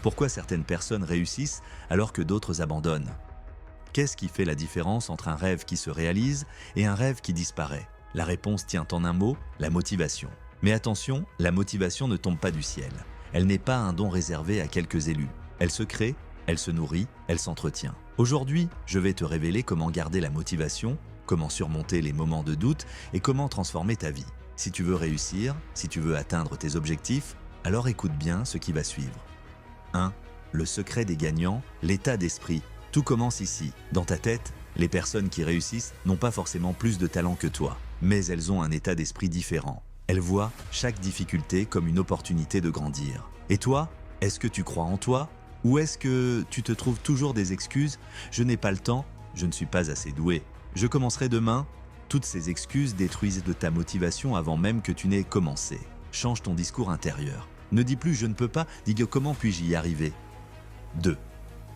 Pourquoi certaines personnes réussissent alors que d'autres abandonnent? Qu'est-ce qui fait la différence entre un rêve qui se réalise et un rêve qui disparaît? La réponse tient en un mot, la motivation. Mais attention, la motivation ne tombe pas du ciel. Elle n'est pas un don réservé à quelques élus. Elle se crée, elle se nourrit, elle s'entretient. Aujourd'hui, je vais te révéler comment garder la motivation, comment surmonter les moments de doute et comment transformer ta vie. Si tu veux réussir, si tu veux atteindre tes objectifs, alors écoute bien ce qui va suivre. 1. Le secret des gagnants, l'état d'esprit. Tout commence ici. Dans ta tête, les personnes qui réussissent n'ont pas forcément plus de talent que toi, mais elles ont un état d'esprit différent. Elles voient chaque difficulté comme une opportunité de grandir. Et toi, est-ce que tu crois en toi? Ou est-ce que tu te trouves toujours des excuses? Je n'ai pas le temps, je ne suis pas assez doué. Je commencerai demain. Toutes ces excuses détruisent de ta motivation avant même que tu n'aies commencé. Change ton discours intérieur. Ne dis plus « je ne peux pas », dis « comment puis-je y arriver ». 2.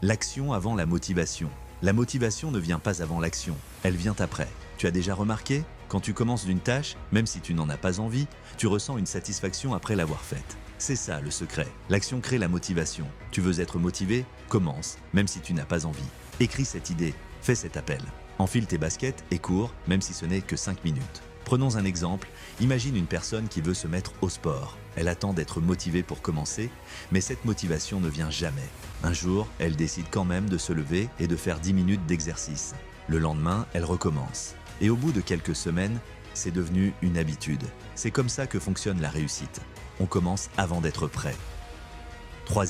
L'action avant la motivation. La motivation ne vient pas avant l'action, elle vient après. Tu as déjà remarqué? Quand tu commences d'une tâche, même si tu n'en as pas envie, tu ressens une satisfaction après l'avoir faite. C'est ça le secret. L'action crée la motivation. Tu veux être motivé? Commence, même si tu n'as pas envie. Écris cette idée, fais cet appel. Enfile tes baskets et cours, même si ce n'est que 5 minutes. Prenons un exemple, imagine une personne qui veut se mettre au sport. Elle attend d'être motivée pour commencer, mais cette motivation ne vient jamais. Un jour, elle décide quand même de se lever et de faire 10 minutes d'exercice. Le lendemain, elle recommence. Et au bout de quelques semaines, c'est devenu une habitude. C'est comme ça que fonctionne la réussite. On commence avant d'être prêt. 3.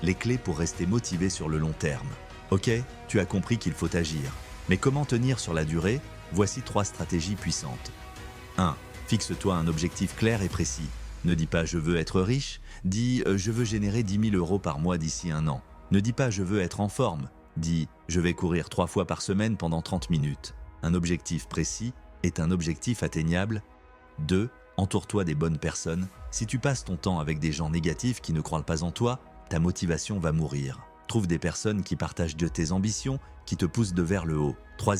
Les clés pour rester motivé sur le long terme. Ok, tu as compris qu'il faut agir. Mais comment tenir sur la durée? Voici 3 stratégies puissantes. 1. Fixe-toi un objectif clair et précis. Ne dis pas « je veux être riche », dis « je veux générer 10 000 € par mois d'ici 1 an ». Ne dis pas « je veux être en forme », dis « je vais courir 3 fois par semaine pendant 30 minutes ». Un objectif précis est un objectif atteignable. 2. Entoure-toi des bonnes personnes. Si tu passes ton temps avec des gens négatifs qui ne croient pas en toi, ta motivation va mourir. Trouve des personnes qui partagent de tes ambitions, qui te poussent de vers le haut. 3.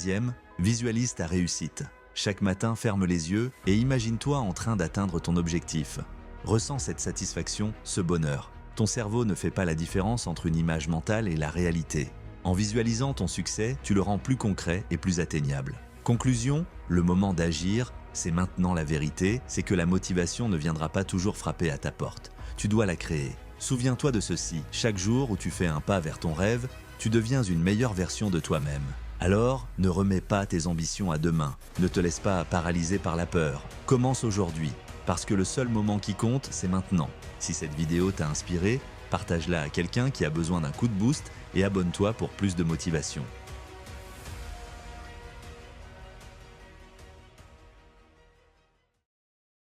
Visualise ta réussite. Chaque matin, ferme les yeux et imagine-toi en train d'atteindre ton objectif. Ressens cette satisfaction, ce bonheur. Ton cerveau ne fait pas la différence entre une image mentale et la réalité. En visualisant ton succès, tu le rends plus concret et plus atteignable. Conclusion, le moment d'agir, c'est maintenant la vérité, c'est que la motivation ne viendra pas toujours frapper à ta porte. Tu dois la créer. Souviens-toi de ceci, chaque jour où tu fais un pas vers ton rêve, tu deviens une meilleure version de toi-même. Alors, ne remets pas tes ambitions à demain, ne te laisse pas paralyser par la peur. Commence aujourd'hui, parce que le seul moment qui compte, c'est maintenant. Si cette vidéo t'a inspiré, partage-la à quelqu'un qui a besoin d'un coup de boost et abonne-toi pour plus de motivation.